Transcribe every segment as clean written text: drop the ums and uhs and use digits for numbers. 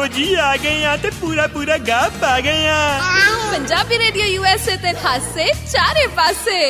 लो जी आ गए यहाँ ते पूरा पूरा गाँव पा गए यहाँ। पंजाबी रेडियो यूएसए ते हासे चारे पासे।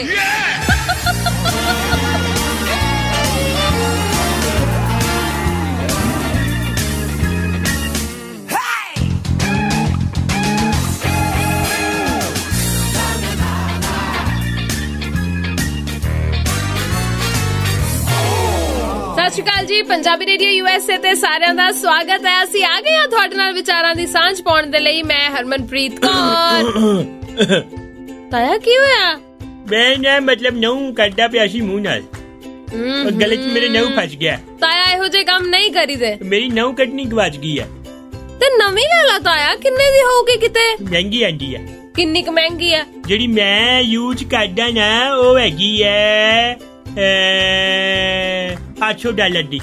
सत श्री अकाल जी, पंजाबी रेडियो यूएसए ते सारिਆਂ ਦਾ ਸਵਾਗਤ ਹੈ। ਅਸੀਂ ਆ ਗਏ ਹਾਂ ਤੁਹਾਡੇ ਨਾਲ ਵਿਚਾਰਾਂ ਦੀ ਸਾਂਝ ਪਾਉਣ ਦੇ ਲਈ। ਮੈਂ ਹਰਮਨਪ੍ਰੀਤ ਕੌਰ। ਤਾਇਆ ਕੀ ਹੋਇਆ? ਮੈਂ ਨਾ ਮਤਲਬ ਨਹੁੰ ਕੱਢਦਾ ਪਿਆ ਸੀ ਮੂੰਹ ਨਾਲ, ਗਲੇ 'ਚ ਮੇਰੇ ਨਹੁੰ ਫਸ ਗਿਆ। ਤਾਇਆ ਇਹੋ ਜਿਹੇ ਕੰਮ ਨਹੀਂ ਕਰੀਦੇ। ਮੇਰੀ ਨਹੁੰ ਕੱਢਣੀ ਗਵਾਚ ਗਈ ਆ ਤੇ ਨਵੀਂ ਲੈ ਲਾ ਤਾਇਆ। ਕਿੰਨੇ ਦੀ ਹੋਊਗੀ? ਕਿਤੇ ਮਹਿੰਗੀ ਆਂਦੀ ਆ। ਕਿੰਨੀ ਕੁ ਮਹਿੰਗੀ ਆ? ਜਿਹੜੀ ਮੈਂ ਯੂਜ਼ ਕਰਦਾ ਨਾ ਉਹ ਹੈਗੀ ਹੈ $800 ਦੀ।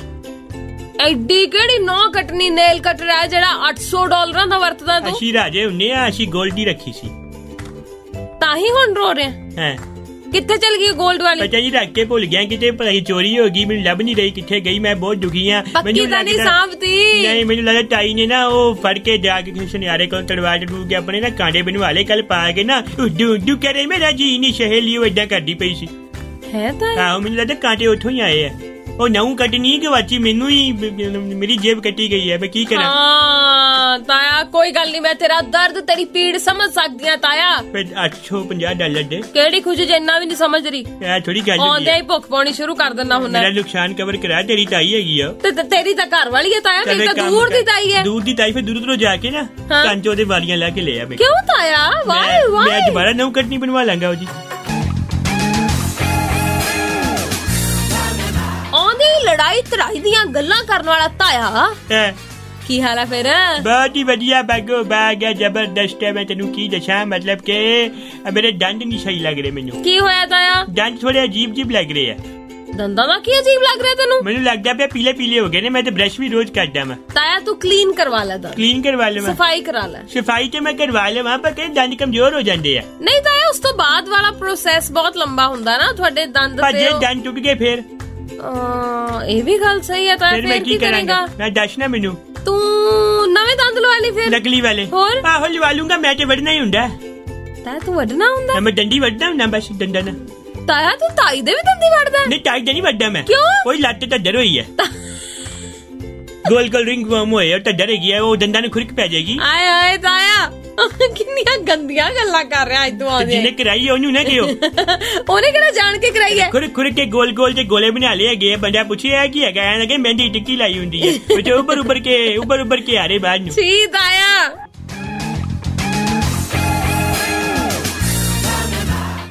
ਐਡੀ ਕਿਹੜੀ ਨੌ ਕੱਟਣੀ ਨੇਲ ਕਟਰ ਹੈ ਜਿਹੜਾ $800 ਦਾ ਵਰਤਦਾ ਤੂੰ? ਅਸੀਂ ਰਾਜੇ ਹੁੰਨੇ ਆ, ਅਸੀਂ ਗੋਲਡ ਦੀ ਰੱਖੀ ਸੀ ਤਾਂ ਹੀ ਹੁਣ ਰੋ ਰਿਹਾ ਹੈ। ਕਿੱਥੇ ਚਲ ਗਈ ਗੋਲਡ ਵਾਲੀ? ਪਤਾ ਨਹੀਂ, ਰੱਖ ਕੇ ਭੁੱਲ ਗਿਆ ਕਿਤੇ, ਪਤਾ ਨਹੀਂ ਚੋਰੀ ਹੋ ਗਈ, ਮੈਨੂੰ ਲੱਭ ਨਹੀਂ ਰਹੀ ਕਿੱਥੇ ਗਈ। ਮੈਂ ਬਹੁਤ ਦੁਖੀ ਆ। ਮੈਨੂੰ ਨਹੀਂ ਸਾਂਭਦੀ। ਨਹੀਂ, ਮੈਨੂੰ ਲੱਗਦਾ ਤਾਈ ਨੇ ਨਾ ਉਹ ਫੜ ਕੇ ਜਾ ਕੇ ਕਿਸੇ ਸੁਨਿਆਰੇ ਕੋਲ ਤੜਵਾ ਟੜੂ ਕੇ ਆਪਣੇ ਨਾ ਕਾਂਡੇ ਬਣਵਾ ਲਏ। ਕੱਲ ਪਾ ਕੇ ਨਾ ਉਡੂ ਉਡੂ ਕਰੇ ਮੇਰਾ ਜੀ ਨਹੀਂ ਸਹੇਲੀ ਉਹ ਏਦਾਂ ਕਰਦੀ ਪਈ ਸੀ। ਹੈ ਤਾਂ ਆਹੋ, ਮੈਨੂੰ ਲੱਗਦਾ ਕਾਂਟੇ ਉੱਥੋਂ ਹੀ ਆਏ ਆ। ਉਹ ਨਹੁੰ ਕੱਟਣੀ ਗਵਾਚੀ, ਮੈਨੂੰ ਹੀ ਮੇਰੀ ਜੇਬ ਕੱਟੀ ਗਈ ਹੈ। ਮੈਂ ਕੀ ਕਰਾਂ? ਹਾਂ ਤਾਇਆ ਕੋਈ ਗੱਲ ਨਹੀਂ, ਮੈਂ ਤੇਰਾ ਦਰਦ ਤੇਰੀ ਪੀੜ ਸਮਝ ਸਕਦੀ ਆ ਤਾਇਆ। ਫਿਰ $850 ਦੇ ਕਿਹੜੀ ਖੁਸ਼ੀ ਜੇ ਇੰਨਾ ਵੀ ਨਹੀਂ ਸਮਝ ਰਹੀ। ਇਹ ਥੋੜੀ ਗੱਲ ਆਉਂਦੇ ਹੀ ਭੁੱਖ ਪਾਉਣੀ ਸ਼ੁਰੂ ਕਰ ਦਿੰਦਾ ਹੁੰਦਾ। ਮੇਰਾ ਨੁਕਸਾਨ ਕਵਰ ਕਰਾ। ਤੇਰੀ ਤਾਈ ਹੈਗੀ ਆ ਤੇ ਤੇਰੀ ਤਾਂ ਘਰ ਵਾਲੀ ਹੈ ਤਾਇਆ। ਮੇਰੀ ਤਾਂ ਦੂਰ ਦੀ ਤਾਈ ਹੈ। ਦੂਰ ਦੀ ਤਾਈ ਫਿਰ ਦੂਰੋਂ ਜਾ ਕੇ ਨਾ ਕੰਚ ਉਹਦੇ ਵਾਲੀਆਂ ਲੈ ਕੇ ਲੈ ਆ। ਕਿਉਂ ਤਾਇਆ? ਵਾਈ ਮੈਂ ਦੁਬਾਰਾ ਨਹੁੰ ਕੱਟਣੀ ਬਣਵਾ ਲਾਂਗਾ ਉਹ ਜੀ। ਲੜਾਈ ਤੜਾਈ ਦੀਆਂ ਗੱਲਾਂ ਕਰਨ ਵਾਲਾ ਤਾਇਆ। ਕੀ ਹਾਲ ਹੈ ਫਿਰ? ਬਹੁਤ ਹੀ ਵਧੀਆ, ਬਾਗੋ ਬਾਗ ਹੈ, ਜ਼ਬਰਦਸਤ ਹੈ। ਮੈਂ ਤੈਨੂੰ ਕੀ ਦੱਸਾਂ, ਮਤਲਬ ਕਿ ਮੇਰੇ ਦੰਦ ਨਹੀਂ ਸਹੀ ਲੱਗ ਰਹੇ ਮੈਨੂੰ। ਕੀ ਹੋਇਆ ਤਾਇਆ? ਦੰਦ ਥੋੜੇ ਅਜੀਬ ਜਿਹੇ ਲੱਗ ਰਹੇ ਆ। ਦੰਦਾਂ ਦਾ ਕੀ ਅਜੀਬ ਲੱਗ ਰਿਹਾ ਤੈਨੂੰ? ਮੈਨੂੰ ਲੱਗਦਾ ਪਿਆ ਪੀਲੇ ਪੀਲੇ ਹੋ ਗਏ ਨੇ। ਮੈਂ ਤੇ ਬ੍ਰਸ਼ ਵੀ ਰੋਜ਼ ਕਰਦਾ ਮੈਂ। ਤਾਇਆ ਤੂੰ ਕਲੀਨ ਕਰਵਾ ਲੈ ਦੰਦ। ਕਲੀਨ ਕਰਵਾ ਲੈ, ਸਫਾਈ ਕਰਾ ਲੈ। ਸਫਾਈ ਤੇ ਮੈਂ ਕਰਵਾ ਲਵਾਂ, ਪਰ ਕਈ ਦੰਦ ਕਮਜ਼ੋਰ ਹੋ ਜਾਂਦੇ ਆ। ਨਹੀਂ ਤਾਇਆ, ਉਸ ਤੋਂ ਬਾਅਦ ਵਾਲਾ ਪ੍ਰੋਸੈਸ ਬਹੁਤ ਲੰਬਾ ਹੁੰਦਾ ਨਾ ਤੁਹਾਡੇ ਦੰਦ ਤੇ। ਜੇ ਦੰਦ ਟੁੱਟ ਗਏ ਫਿਰ? ਇਹ ਵੀ ਗੱਲ ਸਹੀ ਹੈ ਤਾਇਆ। ਫਿਰ ਕੀ ਕਰਾਂਗਾ? ਮੈਂ ਦੱਸ ਨਾ ਮੈਨੂੰ। ਤੂੰ ਨਵੇਂ ਦੰਦ ਲਵਾ ਲਈ ਫਿਰ? ਨਕਲੀ ਵਾਲੇ? ਹੋਰ? ਆਹੋ ਲਵਾ ਲੂੰਗਾ। ਮੈਂ ਤੇ ਵੱਢਣਾ ਹੀ ਹੁੰਦਾ। ਤਾਇਆ ਤੂੰ ਵੱਢਣਾ ਹੁੰਦਾ? ਮੈਂ ਡੰਡੀ ਵੱਢਦਾ ਹੁੰਦਾ ਬਸ, ਡੰਡਾ ਨਾ। ਤਾਇਆ ਤੂੰ ਤਾਈ ਦੇ ਵੀ ਦੰਦੀ ਵੱਢਦਾ? ਨਹੀਂ, ਤਾਈ ਦੇ ਨਹੀਂ ਵੱਢਦਾ ਮੈਂ। ਕਿਉਂ? ਕੋਈ ਲੱਤ ਤਾਂ ਡਰ ਹੋਈ ਹੈ। ਗੋਲ ਗੋਲ ਰਿੰਗ ਵਰਮ ਹੋਏ ਤਾਂ ਡਰ ਹੈਗੀ ਹੈ, ਉਹ ਦੰਦਾਂ ਨੂੰ ਖੁਰਕ ਪੈ ਜਾਏਗੀ। ਆਏ ਆਏ ਤਾਇਆ, ਕਿੰਨੀਆਂ ਗੰਦੀਆਂ ਗੱਲਾਂ ਕਰ ਰਿਹਾ ਅੱਜ ਤੂੰ। ਆਉਂਦੇ ਜਿਹਨੇ ਕਰਾਈ ਉਹਨੂੰ ਨਾ ਕਿਉਂ। ਉਹਨੇ ਕਿਹੜਾ ਜਾਣ ਕੇ ਕਰਾਈ ਹੈ? ਖੁਰਕ ਖੁਰਕ ਕੇ ਗੋਲ ਗੋਲ ਤੇ ਗੋਲੇ ਬਣਾ ਲਏ ਹੈਗੇ। ਬੰਦਾ ਪੁੱਛਿਆ ਕੀ ਹੈਗਾ, ਐਂ ਲੱਗੇ ਮਹਿੰਦੀ ਟਿੱਕੀ ਲਾਈ ਹੁੰਦੀ ਹੈ ਵਿੱਚ ਉੱਪਰ ਉੱਪਰ ਕੇ ਆ ਰਹੇ ਬਾਹਰ ਨੂੰ। ਸੀ ਤਾਇਆ।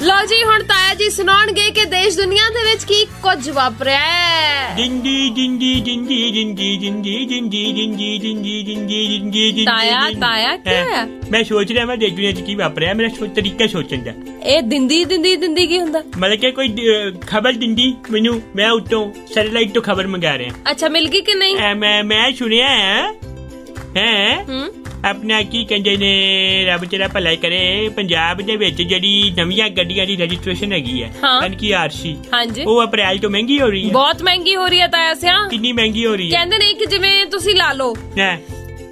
ਲਓ ਜੀ, ਹੁਣ ਤਾਇਆ ਜੀ ਸੁਣਾਉਣਗੇ ਕਿ ਦੇਸ਼ ਦੁਨੀਆ ਦੇ ਵਿੱਚ ਕੀ ਕੁਝ ਵਾਪਰਿਆ ਹੈ। ਜਿੰਦੀ ਜਿੰਦੀ ਜਿੰਦੀ ਜਿੰਦੀ ਜਿੰਦੀ ਜਿੰਦੀ ਜਿੰਦੀ ਜਿੰਦੀ ਜਿੰਦੀ ਜਿੰਦੀ। ਤਾਇਆ ਕੀ ਹੋਇਆ? ਮੈਂ ਸੋਚ ਰਿਹਾ ਮੈਂ ਦੇਸ਼ ਦੁਨੀਆ 'ਚ ਕੀ ਵਾਪਰਿਆ। ਮੇਰਾ ਤਰੀਕਾ ਸੋਚਣ ਦਾ। ਇਹ ਦਿੰਦੀ ਕੀ ਹੁੰਦਾ? ਮਤਲਬ ਕਿ ਕੋਈ ਖਬਰ ਦਿੰਦੀ ਮੈਨੂੰ, ਮੈਂ ਉੱਤੋਂ ਸੈਟੇਲਾਈਟ ਤੋਂ ਖਬਰ ਮੰਗਾ ਰਿਹਾ। ਅੱਛਾ, ਮਿਲ ਗਈ ਕਿ ਨਹੀਂ? ਮੈਂ ਸੁਣਿਆ ਹੈ ਆਪਣਾ ਕੀ ਕਹਿੰਦੇ ਨੇ, ਰੱਬ ਤੇਰਾ ਭਲਾ ਕਰੇ, ਪੰਜਾਬ ਦੇ ਵਿੱਚ ਜਿਹੜੀ ਨਵੀਆਂ ਗੱਡੀਆਂ ਦੀ ਰਜਿਸਟ੍ਰੇਸ਼ਨ ਹੈਗੀ ਹੈ RC, ਹਾਂਜੀ, ਉਹ ਅਪ੍ਰੈਲ ਤੋਂ ਮਹਿੰਗੀ ਹੋ ਰਹੀ ਹੈ। ਬਹੁਤ ਮਹਿੰਗੀ ਹੋ ਰਹੀ ਹੈ ਤਾਇਆ ਸਿਆ। ਕਿੰਨੀ ਮਹਿੰਗੀ ਹੋ ਰਹੀ ਹੈ? ਕਹਿੰਦੇ ਨੇ ਕਿ ਜਿਵੇਂ ਤੁਸੀਂ ਲਾ ਲਓ,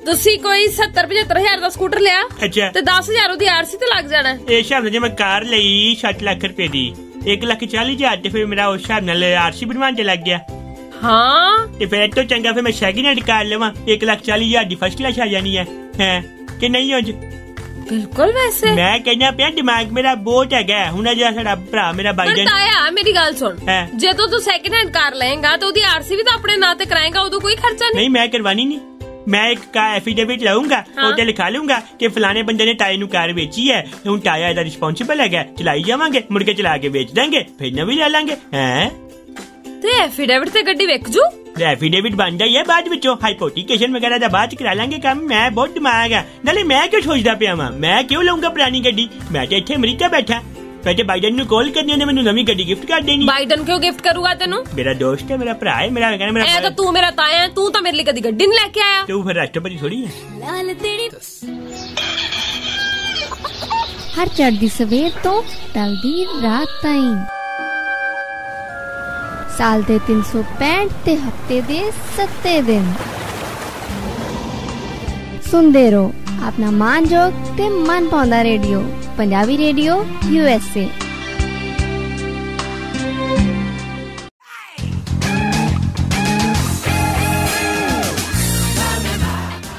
ਤੁਸੀਂ ਕੋਈ 70-75 ਹਜ਼ਾਰ ਦਾ ਸਕੂਟਰ ਲਿਆ, ਅੱਛਾ, ਤੇ 10,000 ਉਹਦੀ RC ਤੇ ਲੱਗ ਜਾਣਾ। ਇਹ ਹਿਸਾਬ ਨਾਲ ਜੇ ਮੈਂ ਕਾਰ ਲਈ 7 ਲੱਖ ਰੁਪਏ ਦੀ 1,40,000 ਤੇ ਫਿਰ ਮੇਰਾ ਉਸ ਹਿਸਾਬ ਨਾਲ RC ਬਣਵਾਉਣ ਤੇ ਲੱਗ ਗਿਆ। ਹਾਂ, ਤੇ ਫਿਰ ਇਹ ਤੋਂ ਚੰਗਾ ਫਿਰ ਮੈਂ ਸੈਕਿੰਡ ਹੈਂਡ ਕਾਰ ਲਵਾਂ, 1,40,000 ਦੀ ਫਸਟ ਕਲਾਸ ਆ ਜਾਣੀ ਹੈ ਕਿ ਨਹੀਂ? ਹੋ ਬਿਲਕੁਲ। ਵੈਸੇ ਮੈਂ ਕਹਿੰਦਾ ਪਿਆ ਦਿਮਾਗ ਮੇਰਾ ਬਹੁਤ ਹੈਗਾ। ਹੁਣ ਜਿਹੜਾ ਸਾਡਾ ਭਰਾ ਮੇਰਾ ਬਾਈਡਨ। ਤਾਇਆ ਮੇਰੀ ਗੱਲ ਸੁਣ, ਜਦੋਂ ਤੂੰ ਸੈਕਿੰਡ ਹੈਂਡ ਕਾਰ ਲਏਗਾ ਤਾਂ ਉਹਦੀ RC ਵੀ ਤਾਂ ਆਪਣੇ ਨਾਂ ਤੇ ਕਰਾਏਗਾ, ਉਦੋਂ ਕੋਈ ਖਰਚਾ ਨਹੀਂ। ਮੈਂ ਕਰਵਾਣੀ ਨਹੀਂ। ਮੈਂ ਇੱਕ ਐਫੀਡੇਵਿਟ ਲਾਉਂਗਾ, ਉਹਦੇ ਲਿਖਾ ਲੂੰਗਾ ਕਿ ਫਲਾਣੇ ਬੰਦੇ ਨੇ ਤਾਏ ਨੂੰ ਕਾਰ ਵੇਚੀ ਹੈ, ਹੁਣ ਤਾਇਆ ਇਹਦਾ ਰਿਸਪੌਂਸਿਬਲ ਹੈਗਾ, ਚਲਾਈ ਜਾਵਾਂਗੇ, ਮੁੜ ਕੇ ਚਲਾ ਕੇ ਵੇਚ ਦਾਂਗੇ, ਫਿਰ ਨਵੀਂ ਲੈ ਲਾਂਗੇ। ਤੇ ਐਫੀਡੇਵਿਟ ਤੇ ਗੱਡੀ ਵਿਕ ਜੂ? ਐਫੀਡੇਵਿਟ ਬਣਦਾ ਹੀ ਹੈ ਬਾਅਦ ਵਿੱਚੋਂ, ਹਾਈਪੋਥੀਕੇਸ਼ਨ ਵਗੈਰਾ ਦਾ ਬਾਅਦ ਚ ਕਰਾ ਲਾਂਗੇ ਕੰਮ। ਮੈਂ ਬਹੁਤ ਦਿਮਾਗ ਹੈ, ਨਾਲੇ ਮੈਂ ਕਿਉਂ ਸੋਚਦਾ ਪਿਆ ਵਾਂ, ਮੈਂ ਕਿਉਂ ਲਊਂਗਾ ਪੁਰਾਣੀ ਗੱਡੀ? ਮੈਂ ਤੇ ਇੱਥੇ ਅਮਰੀਕਾ ਬੈਠਾ, ਮੈਂ ਤੇ ਬਾਈਡਨ ਨੂੰ ਕਾਲ ਕਰਨੀ ਉਹਨੇ ਮੈਨੂੰ ਨਵੀਂ ਗੱਡੀ ਗਿਫਟ ਕਰ ਦੇਣੀ। ਬਾਈਡਨ ਕਿਉਂ ਗਿਫਟ ਕਰੂਗਾ ਤੈਨੂੰ? ਮੇਰਾ ਦੋਸਤ ਹੈ, ਮੇਰਾ ਭਰਾ ਹੈ, ਮੇਰਾ ਐ ਤਾਂ ਤੂੰ ਮੇਰਾ ਤਾਇਆ ਹੈ, ਤੂੰ ਤਾਂ ਮੇਰੇ ਲਈ ਕਦੀ ਗੱਡੀ ਨਹੀਂ ਲੈ ਕੇ ਆਇਆ। ਤੂੰ ਫਿਰ ਰਾਸ਼ਟਰਪਤੀ ਥੋੜੀ ਹੈ। ਹਰ ਚੜ੍ਹਦੀ ਸਵੇਰ ਤੋਂ ਢਲਦੀ ਰਾਤ ਤਾਈਂ, ਸਾਲ ਦੇ 365 ਤੇ ਹਫਤੇ ਦੇ 7 ਦਿਨ, सुनते रहो अपना मानजोग ते मन पाउंदा रेडियो पंजाबी रेडियो USA।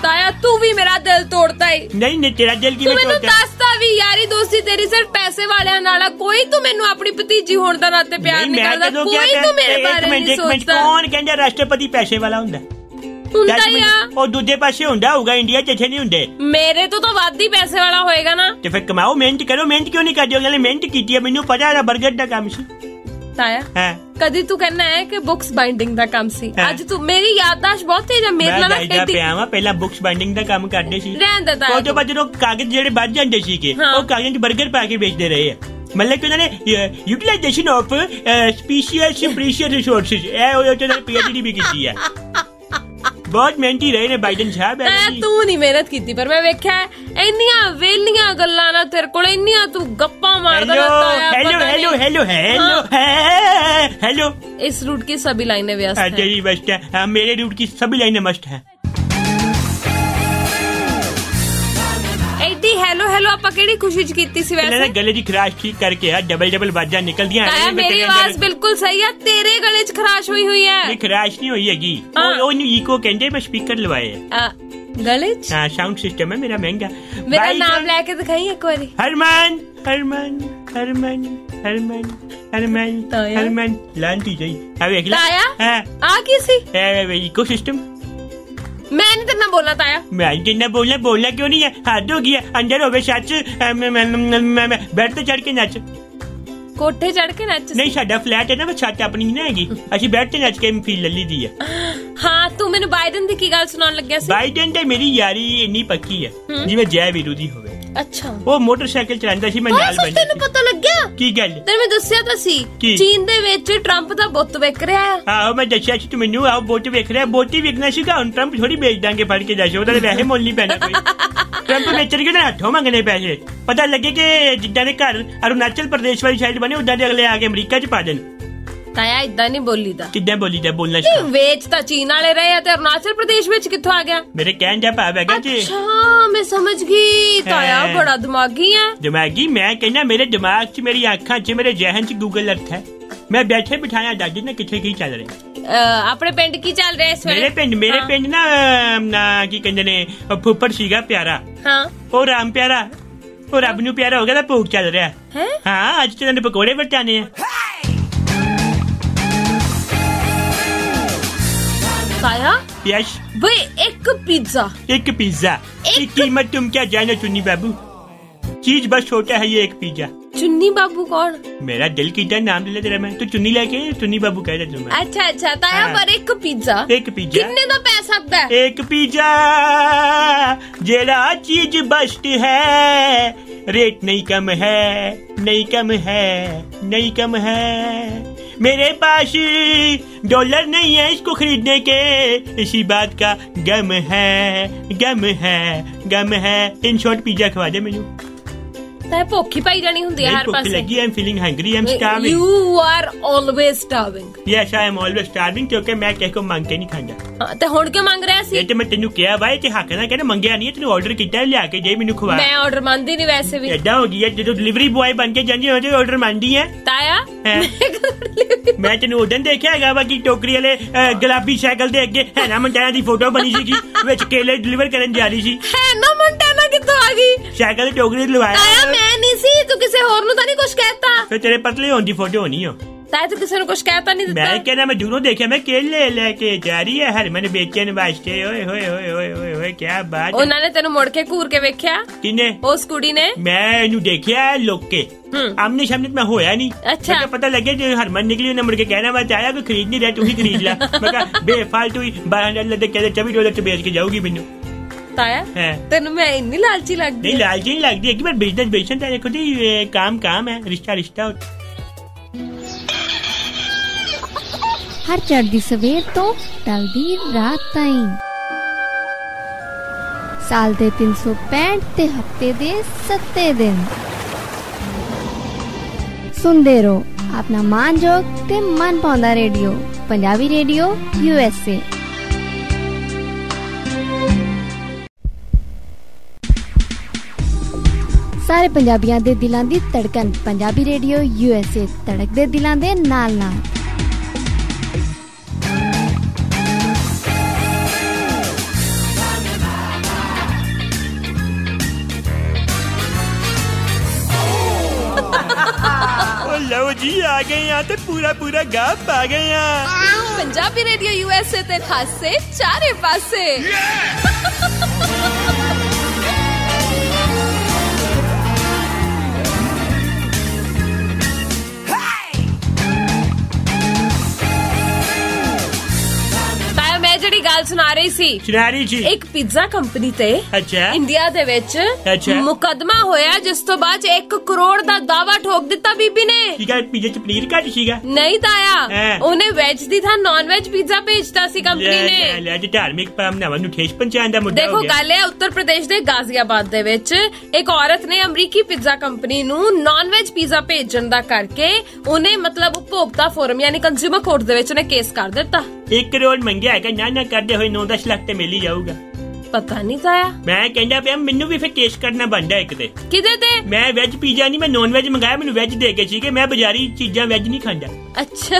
ताया तू भी मेरा दिल तोड़ता है। नहीं नहीं तेरा दिल की तू मैनू दसदा भी यारी दोस्ती तेरी सिर्फ पैसे वालियां नाल। कोई तू मैनू अपनी भतीजी होण दा नाते प्यार नहीं करदा। कोई तू मेरे बारे नहीं सोचदा। कौन कहंदा राष्ट्रपति पैसे वाला हुंदा? ਹੁੰਦਾ ਹੀ ਆ ਉਹ ਦੂਜੇ ਪਾਸੇ ਹੁੰਦਾ ਹੋਊਗਾ, ਇੰਡੀਆ 'ਚ ਇੱਥੇ ਨਹੀਂ ਹੁੰਦੇ। ਮੇਰੇ ਤੋਂ ਤਾਂ ਵੱਧ ਹੀ ਪੈਸੇ ਵਾਲਾ ਹੋਏਗਾ ਨਾ। ਤੇ ਫਿਰ ਕਮਾਓ, ਮਿਹਨਤ ਕਰੋ। ਮਿਹਨਤ ਕਿਉਂ ਨਹੀਂ ਕਰਦੇ? ਉਹਨਾਂ ਨੇ ਮਿਹਨਤ ਕੀਤੀ ਹੈ, ਮੈਨੂੰ ਪਤਾ ਹੈ ਬਰਗਰ ਦਾ ਕੰਮ ਸੀ। ਤਾਇਆ ਹਾਂ ਕਦੀ ਤੂੰ ਕਹਿੰਦਾ ਹੈ ਕਿ ਬੁక్స్ ਬਾਈਂਡਿੰਗ ਦਾ ਕੰਮ ਸੀ। ਅੱਜ ਤੂੰ ਮੇਰੀ ਯਾਦਦਾਸ਼ਤ ਬਹੁਤ ਤੇਜ਼ ਹੈ। ਮੇਰੇ ਨਾਲ ਮੈਂ ਪਿਆ ਵਾਂ, ਪਹਿਲਾਂ ਬੁక్స్ ਬਾਈਂਡਿੰਗ ਦਾ ਕੰਮ ਕਰਦੇ ਸੀ। ਰਹਿਣ ਦੇ ਤਾਇਆ। ਉਹ ਤੋਂ ਬਾਅਦ ਜਦੋਂ ਕਾਗਜ਼ ਜਿਹੜੇ ਵੱਧ ਜਾਂਦੇ ਸੀਗੇ ਉਹ ਕਾਗਜ਼ਾਂ 'ਚ ਬਰਗਰ ਪਾ ਕੇ ਵੇਚਦੇ ਰਹੇ ਆ। ਮਤਲਬ ਕਿ ਉਹਨਾਂ ਨੇ ਯੂਟਿਲਾਈਜੇਸ਼ਨ ਆਫ ਸਪੀਸ਼ੀਅਸ ਪ੍ਰੀਸ਼ੀਅਸ ਰਿਸੋਰਸਿਸ ਇਹ ਉਹਨਾਂ ਨੇ PhD ਵੀ ਕੀਤੀ ਹੈ। ਬਹੁਤ ਮਿਹਨਤੀ ਰਹੇ ਨੇ ਬਾਈਡਨ ਸਾਹਿਬ। ਤੂੰ ਨਹੀਂ ਮਿਹਨਤ ਕੀਤੀ ਪਰ ਮੈਂ ਵੇਖਿਆ ਇੰਨੀਆਂ ਵੇਲੀਆਂ ਗੱਲਾਂ ਨਾ ਤੇਰੇ ਕੋਲ, ਇੰਨੀਆਂ ਤੂੰ ਗੱਪਾਂ ਮਾਰਦਾ ਰਹਿੰਦਾ ਹੈ। Hello hello hello hello hello इस रूट की सभी लाइनें व्यस्त हैं। तेरी मस्त है, मेरे रूट की सभी लाइनें मस्त है। एडी हेलो हेलो आपा केड़ी खुशी च कीती सी वैसे? गले दी खराश ठीक करके यार डबल डबल आवाज़ां निकलदियां हैं। मेरी आवाज बिल्कुल सही है, तेरे गले च खराश हुई हुई है। नहीं खराश नहीं हुई हैगी, ओनू इको कहंदे, मैं स्पीकर लवाए है गले च। हां साउंड सिस्टम है मेरा महंगा। मेरा नाम लेके दिखाई एक बारी। हरमान हरमान हरमान हरमान हरमान हरमान लांटी जाई अब देख ले। हां आ की सी इको सिस्टम। मैंने तेरे नाल बोलना ताया। मैं जिन्ना बोलना क्यों नहीं है? हाथ हो गया अंदर होवे सच बेड ते चढ़ के नच। कोठे चढ़ के नच? नहीं साडा फ्लैट है ना, छत अपनी नहीं हैगी, ਅਸੀਂ ਬੈਠ ਤੇ ਨੱਚ ਕੇ ਫੀਲ ਲੱਲੀ ਦੀ ਹੈ। ਹਾਂ ਤੂੰ ਮੈਨੂੰ ਬਾਈਡਨ ਦੀ ਕੀ ਗੱਲ ਸੁਣਾਉਣ ਲੱਗਿਆ ਸੀ? ਬਾਈਡਨ ਤੇ ਮੇਰੀ ਯਾਰੀ ਇੰਨੀ ਪੱਕੀ ਹੈ ਜਿਵੇਂ ਜੈ ਵੀਰੂ ਦੀ ਹੋਵੇ। ਅੱਛਾ ਉਹ ਮੋਟਰਸਾਈਕਲ ਚਲਾਉਂਦਾ ਸੀ, ਮੈਂ ਨਾਲ ਬੈਠਾ। ਤੈਨੂੰ ਪਤਾ ਲੱਗਿਆ? ਕੀ ਗੱਲ? ਤੈਨੂੰ ਮੈਂ ਦੱਸਿਆ ਤਾਂ ਸੀ ਚੀਨ ਦੇ ਵਿੱਚ ਟਰੰਪ ਦਾ ਬੁੱਤ ਵਿਕ ਰਿਹਾ ਹੈ। ਆਹੋ ਮੈਂ ਦੱਸਿਆ ਸੀ ਤੂੰ ਮੈਨੂੰ, ਆਹ ਬੁੱਤ ਵਿਕ ਰਿਹਾ। ਬੁੱਤ ਹੀ ਵਿਕਣਾ ਸੀਗਾ, ਹੁਣ ਟਰੰਪ ਥੋੜੀ ਵੇਚ ਦਾਂਗੇ ਫੜ ਕੇ ਦੱਸੋ, ਉਹਦਾ ਵੈਸੇ ਮੁੱਲ ਨਹੀਂ ਪੈਣਾ ਕੋਈ। ਟਰੰਪ ਵੇਚਣ ਕੇ ਹੱਥੋਂ ਮੰਗਣੇ ਪੈਸੇ। ਪਤਾ ਲੱਗੇ ਕਿ ਜਿੱਦਾਂ ਦੇ ਘਰ ਅਰੁਣਾਚਲ ਪ੍ਰਦੇਸ਼ ਵਾਲੀ ਸਾਈਡ ਬਣੇ ਉਦਾਂ ਦੇ ਅਗਲੇ ਆ ਕੇ ਅਮਰੀਕਾ ਚ ਪਾ ਦੇਣ। ਤਾਇਆ ਇਦਾਂ ਨਹੀਂ ਬੋਲੀਦਾ। ਕਿੱਦਾਂ ਬੋਲੀਦਾ? ਬੋਲਣਾ ਨਹੀਂ ਵੇਚ ਤਾਂ ਚੀਨ ਵਾਲੇ ਰਹੇ ਆ ਤੇ ਅਰੁਣਾਚਲ ਪ੍ਰਦੇਸ਼ ਵਿੱਚ ਕਿੱਥੋਂ ਆ ਗਿਆ? ਮੇਰੇ ਕਹਿਣ ਦਾ ਭਾਵ ਹੈਗਾ ਜੀ। ਅੱਛਾ ਮੈਂ ਸਮਝ ਗਈ। ਤਾਇਆ ਬੜਾ ਦਿਮਾਗੀ ਹੈ। ਦਿਮਾਗੀ? ਮੈਂ ਕਹਿੰਦਾ ਮੇਰੇ ਦਿਮਾਗ 'ਚ, ਮੇਰੀ ਅੱਖਾਂ 'ਚ, ਮੇਰੇ ਜ਼ਿਹਨ 'ਚ ਗੂਗਲ ਅਰਥ ਹੈ। ਮੈਂ ਬੈਠੇ ਬਿਠਾਇਆ ਦਾਦੀ ਨੇ ਕਿੱਥੇ ਕੀ ਚੱਲ ਰਿਹਾ। ਆਪਣੇ ਪਿੰਡ ਕੀ ਚੱਲ ਰਿਹਾ ਇਸ ਵੇਲੇ? ਮੇਰੇ ਪਿੰਡ ਨਾ ਕੀ ਕਹਿੰਦੇ ਨੇ ਫੁੱਫੜ ਸੀਗਾ ਪਿਆਰਾ। ਹਾਂ ਉਹ ਰਾਮ ਪਿਆਰਾ, ਉਹ ਰੱਬ ਨੂੰ ਪਿਆਰਾ ਹੋ ਗਿਆ ਤਾਂ ਭੋਗ ਚੱਲ ਰਿਹਾ ਹੈ। ਹਾਂ ਅੱਜ ਤੇ ਪਕੌੜੇ ਵਰਤਾਨੇ ਆ। ताया यस भाई एक पिज्जा की कीमत तुम क्या जानो चुन्नी बाबू? चीज बस छोटा है ये एक पिज्जा। चुन्नी बाबू कौन? मेरा दिल की नाम ले तेरा, मैं तो चुन्नी लेके चुन्नी बाबू कह रहा तुम्हें। अच्छा ताया पर एक पिज्जा कितने का पै सकता है? एक पिज्जा जेड़ा चीज बस्ट है, रेट नहीं कम है। मेरे पास डॉलर नहीं है इसको खरीदने के, इसी बात का गम है। इन शॉर्ट पिज्जा खवा दे मेनू। भूखी पाई जानी हुंदी है हर पासे। लगी I am feeling hungry, I am starving. You are always starving. Yes I am always starving क्योंकि मैं किसी को मांग के नहीं खांदा। हां ते हुण क्यों मांग रहा सी? ये ते मैं तेनू किया वा, ते हक ना कहना मंगया नहीं, तेनू ऑर्डर कीता लिया के जे मेनू खवा। मैं ऑर्डर मानदी नहीं वैसे भी। एडा हो गया जो डिलीवरी बॉय बन के जांदी होते ऑर्डर मानदी है। ताया मैं तेनू उदन देखिया हैगा वा कि टोकरी वाले गुलाबी साइकिल दे अगे हैना मंटाना दी फोटो बनी सीगी, विच केले डिलीवर करन जा रही सी। हैना मंटाना कित्थों आ गई? साइकिल टोकरी लवाया। ताया मैं नहीं सी, तू किसी होर नु तां नहीं कुछ कहता? फिर तेरे पतले होने दी फोटो होनी हो। ताया तू किसी ने कुछ कहता नहीं दिता? मैं कहना मैं दूरों देखा, मैं केले लेके जा रही है हरमन बेचन वास्ते। ओए होए होए होए होए होए क्या बात। उन्होंने तेनू मुड़ के घूर के वेख्या? किने? उस कुड़ी ने। मैं इन्हू देखिया लोग के आमने सामने मैं होया नहीं। अच्छा पता लगे जो हरमन निकली उन्हें मुड़ के कहना मैं आया कोई खरीद नहीं रहा, तू ही खरीद ला। मैं कहा बेफालतू ही $12 कहते $24 से बेच के जाऊगी मैनू। ताया तेन मैं इतनी लालची लगती? नहीं लालची नहीं लगती, एक बार बिजनेस बेचना खुद ही काम है, रिश्ता हर चढ़दी सवेर तो टलदी रात ताईं, साल दे 365 ते हफ्ते दे 7 दिन सुनदे रहो अपना मानजोग ते मन पाउंदा रेडियो पंजाबी रेडियो USA। ਸਾਰੇ ਪੰਜਾਬੀਆਂ ਦੇ ਦਿਲਾਂ ਦੀ ਧੜਕਨ ਪੰਜਾਬੀ ਰੇਡੀਓ USA ਧੜਕਦੇ ਦਿਲਾਂ ਦੇ ਨਾਲ ਨਾਲ। लो जी आ गए यहाँ तो पूरा गाप आ गए यहाँ। पंजाबी रेडियो USA ते हासे चारे पासे। ਜਿਹੜੀ ਗੱਲ ਸੁਣਾ ਰਹੀ ਸੀ ਇੱਕ ਪੀਜ਼ਾ ਕੰਪਨੀ ਤੇ ਇੰਡੀਆ ਦੇ ਵਿੱਚ ਮੁਕੱਦਮਾ ਹੋਇਆ, ਜਿਸ ਤੋਂ ਬਾਅਦ 1 ਕਰੋੜ ਦਾ ਦਾਵਾ ਠੋਕ ਦਿੱਤਾ ਬੀਬੀ ਨੇ। ਪੀਜ਼ੇ ਚ ਪਨੀਰ ਘੱਟ ਸੀਗਾ? ਨਹੀਂ ਤਾਇਆ, ਉਹਨੇ ਵੈਜ ਦੀ ਥਾਂ ਨਾਨ ਵੈਜ ਪੀਜ਼ਾ ਭੇਜਤਾ ਸੀ ਕੰਪਨੀ ਨੇ। ਧਾਰਮਿਕ ਭਾਵਨਾਵਾਂ ਨੂੰ ਠੇਸ ਪਹੁੰਚਾਉਣ ਦਾ ਮੁੱਦਾ ਹੋ ਗਿਆ। ਦੇਖੋ ਗੱਲ ਹੈ, ਉੱਤਰ ਪ੍ਰਦੇਸ਼ ਦੇ ਗਾਜ਼ੀਆਬਾਦ ਦੇ ਵਿੱਚ ਇੱਕ ਔਰਤ ਨੇ ਅਮਰੀਕੀ ਪੀਜ਼ਾ ਕੰਪਨੀ ਨੂੰ ਨਾਨ ਵੈਜ ਪੀਜ਼ਾ ਭੇਜਣ ਦਾ ਕਰਕੇ ਉਹਨੇ ਮਤਲਬ ਉਪਭੋਗਤਾ ਫੋਰਮ ਯਾਨੀ ਕੰਜ਼ਿਊਮਰ ਕੋਰਟ ਦੇ ਵਿੱਚ ਉਹਨੇ ਕੇਸ ਕਰ ਦਿੱਤਾ। 1 ਕਰੋੜ ਮੰਗਿਆ ਹੈਗਾ, ਨਾ ਕਰਦੇ ਹੋਏ 9-10 ਲੱਖ ਤੇ ਮਿਲ ਹੀ ਜਾਊਗਾ। ਪਤਾ ਨਹੀਂ ਤਾਇਆ, ਮੈਂ ਕਹਿੰਦਾ ਪਿਆ ਮੈਨੂੰ ਵੀ ਫਿਰ ਕੇਸ ਕਰਨਾ ਬਣਦਾ ਇੱਕ ਤੇ। ਕਿਦੇ ਤੇ? ਮੈਂ ਵੈਜ ਪੀਜ਼ਾ ਨਹੀਂ, ਮੈਂ ਨੌਨ ਵੈਜ ਮੰਗਾਇਆ, ਮੈਨੂੰ ਵੈਜ ਦੇ ਕੇ ਸੀਗੇ। ਮੈਂ ਬਾਜ਼ਾਰੀ ਚੀਜ਼ਾਂ ਵੈਜ ਨਹੀਂ ਖਾਂਦਾ। ਅੱਛਾ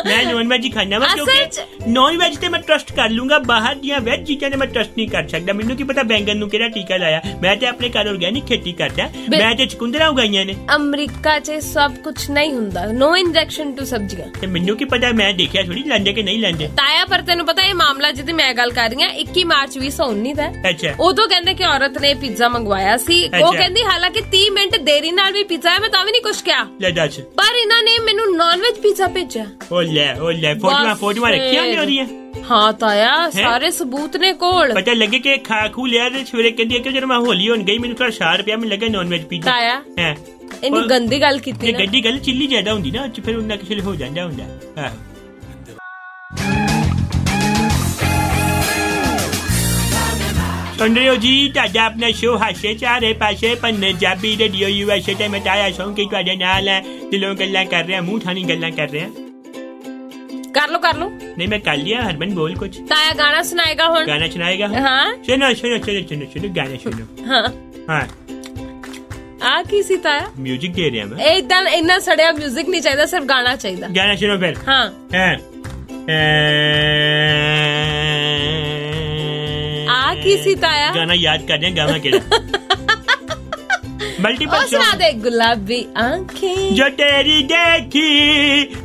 ਮੈਂ ਨੌਨ ਵੈਜ ਹੀ ਖਾਂਦਾ ਵਾ, ਕਿਉਂਕਿ ਨੌਨ ਵੈਜ ਤੇ ਮੈਂ ਟਰਸਟ ਕਰ ਲੂੰਗਾ, ਬਾਹਰ ਦੀਆਂ ਵੈਜ ਚੀਜ਼ਾਂ ਤੇ ਮੈਂ ਟਰਸਟ ਨਹੀਂ ਕਰ ਸਕਦਾ। ਮੈਨੂੰ ਕੀ ਪਤਾ ਬੈਂਗਨ ਨੂੰ ਕਿਹੜਾ ਟੀਕਾ ਲਾਇਆ। ਮੈਂ ਤੇ ਆਪਣੇ ਘਰ ਆਰਗੈਨਿਕ ਖੇਤੀ ਕਰਦਾ, ਮੈਂ ਤੇ ਚੁਕੰਦਰਾਂ ਉਗਾਈਆਂ ਨੇ। ਅਮਰੀਕਾ 'ਚ ਸਭ ਕੁਝ ਨਹੀਂ ਹੁੰਦਾ, ਨੋ ਇੰਜੈਕਸ਼ਨ ਟੂ ਸਬਜ਼ੀਆਂ। ਤੇ ਮੈਨੂੰ ਕੀ ਪਤਾ, ਮੈਂ ਦੇਖਿਆ ਥੋੜੀ ਲੈਂਦੇ ਕਿ ਨਹੀਂ ਲੈਂਦੇ। ਤਾਇਆ ਪਰ ਤੈਨੂੰ ਪਤਾ ਇਹ ਮਾਮਲਾ ਜਿਹਦੀ ਮੈਂ ਗੱਲ ਕਰ ਰਹੀ ਹਾਂ 21 ਮਾਰਚ 2019 ਦਾ। ਅੱਛਾ, ਉਦੋਂ ਕਹਿੰਦੇ ਕਿ ਔਰਤ ਨੇ ਪੀਜ਼ਾ ਮੰਗਵਾਇਆ ਸੀ। ਉਹ ਕਹਿੰਦੀ ਹਾਲਾਂਕਿ 30 ਮਿੰਟ ਦੇਰੀ ਨਾਲ ਵੀ ਪੀਜ਼ਾ ਹੈ, ਮੈਂ ਤਾਂ ਵੀ ਨਹੀਂ ਕੁਛ ਕਿਹਾ। ਪਰ ਇਹਨਾਂ ਨੇ ਮੈਨੂੰ ਨਾਨ ਵੈਜ ਪੀਜ਼ਾ ਭੇਜਿਆ। ਉਹ ਲੈ ਫੋਟੋਆਂ ਰੱਖੀਆਂ ਨੇ ਉਹਦੀਆਂ। ਹਾਂ ਤਾਇਆ, ਸਾਰੇ ਸਬੂਤ ਨੇ ਕੋਲ। ਪਤਾ ਲੱਗੇ ਕਿ ਖਾ ਲਿਆ ਤੇ ਸਵੇਰੇ ਕਹਿੰਦੀ ਕਿ ਜਦੋਂ ਮੈਂ ਹੋਲੀ ਹੋਣ ਗਈ ਮੈਨੂੰ ਥੋੜਾ ਸ਼ਾਰ ਪਿਆ, ਮੈਨੂੰ ਲੱਗਾ ਨਾਨ ਵੈਜ ਪੀਜ਼ਾ। ਤਾਇਆ ਇੰਨੀ ਗੰਦੀ ਗੱਲ ਕੀਤੀ ਨਾ। ਗੰਦੀ ਗੱਲ ਚਿੱਲੀ ਜ਼ਿਆਦਾ ਹੁੰਦੀ ਨਾ, ਫਿਰ ਉਹਨਾਂ ਕਿਸੇ ਹੋ ਜਾਂਦਾ ਹੁੰਦਾ। ਸੁਣ ਰਹੇ ਹੋ ਜੀ ਤੁਹਾਡਾ ਆਪਣਾ ਸ਼ੋਅ ਹਾਸੇ ਚਾਰੇ ਪਾਸੇ ਪੰਜਾਬੀ ਰੇਡੀਓ USA ਤੇ ਮੈਂ ਤਾਇਆ ਸੌਂਕੀ ਤੁਹਾਡੇ ਨਾਲ ਹੈ। ਦਿਲੋਂ ਗੱਲਾਂ ਕਰ ਰਿਹਾ, ਮੂੰਹ ਥਾਣੀ ਗੱਲਾਂ ਕਰ ਰਿਹਾ। ਕਰ ਲੋ ਨਹੀਂ ਮੈਂ ਕਰ ਲਿਆ। ਹਰਮਨ ਬੋਲ ਕੁਛ। ਤਾਇਆ ਗਾਣਾ ਸੁਣਾਏਗਾ ਹੁਣ? ਗਾਣਾ ਸੁਣਾਏਗਾ? ਹਾਂ ਸੁਣੋ ਗਾਣਾ ਸੁਣੋ। ਹਾਂ ਆ ਕੀ ਸੀ ਤਾਇਆ? ਮਿਊਜ਼ਿਕ ਦੇ ਰਿਹਾ ਮੈਂ। ਇਦਾਂ ਇੰਨਾ ਸੜਿਆ ਮਿਊਜ਼ਿਕ ਨਹੀਂ ਚਾਹੀਦਾ, ਸਿਰਫ ਗਾਣਾ ਚਾਹੀਦਾ। ਗਾਣਾ ਸੁਣੋ ਫਿਰ। ਹਾਂ ਆ ਕੀ ਸੀ ਤਾਇਆ? ਗਾਣਾ ਯਾਦ ਕਰ ਰਿਹਾ, ਗਾਣਾ ਕਿਹੜਾ? मल्टीपल सुना दे। गुलाबी आंखें जो तेरी देखी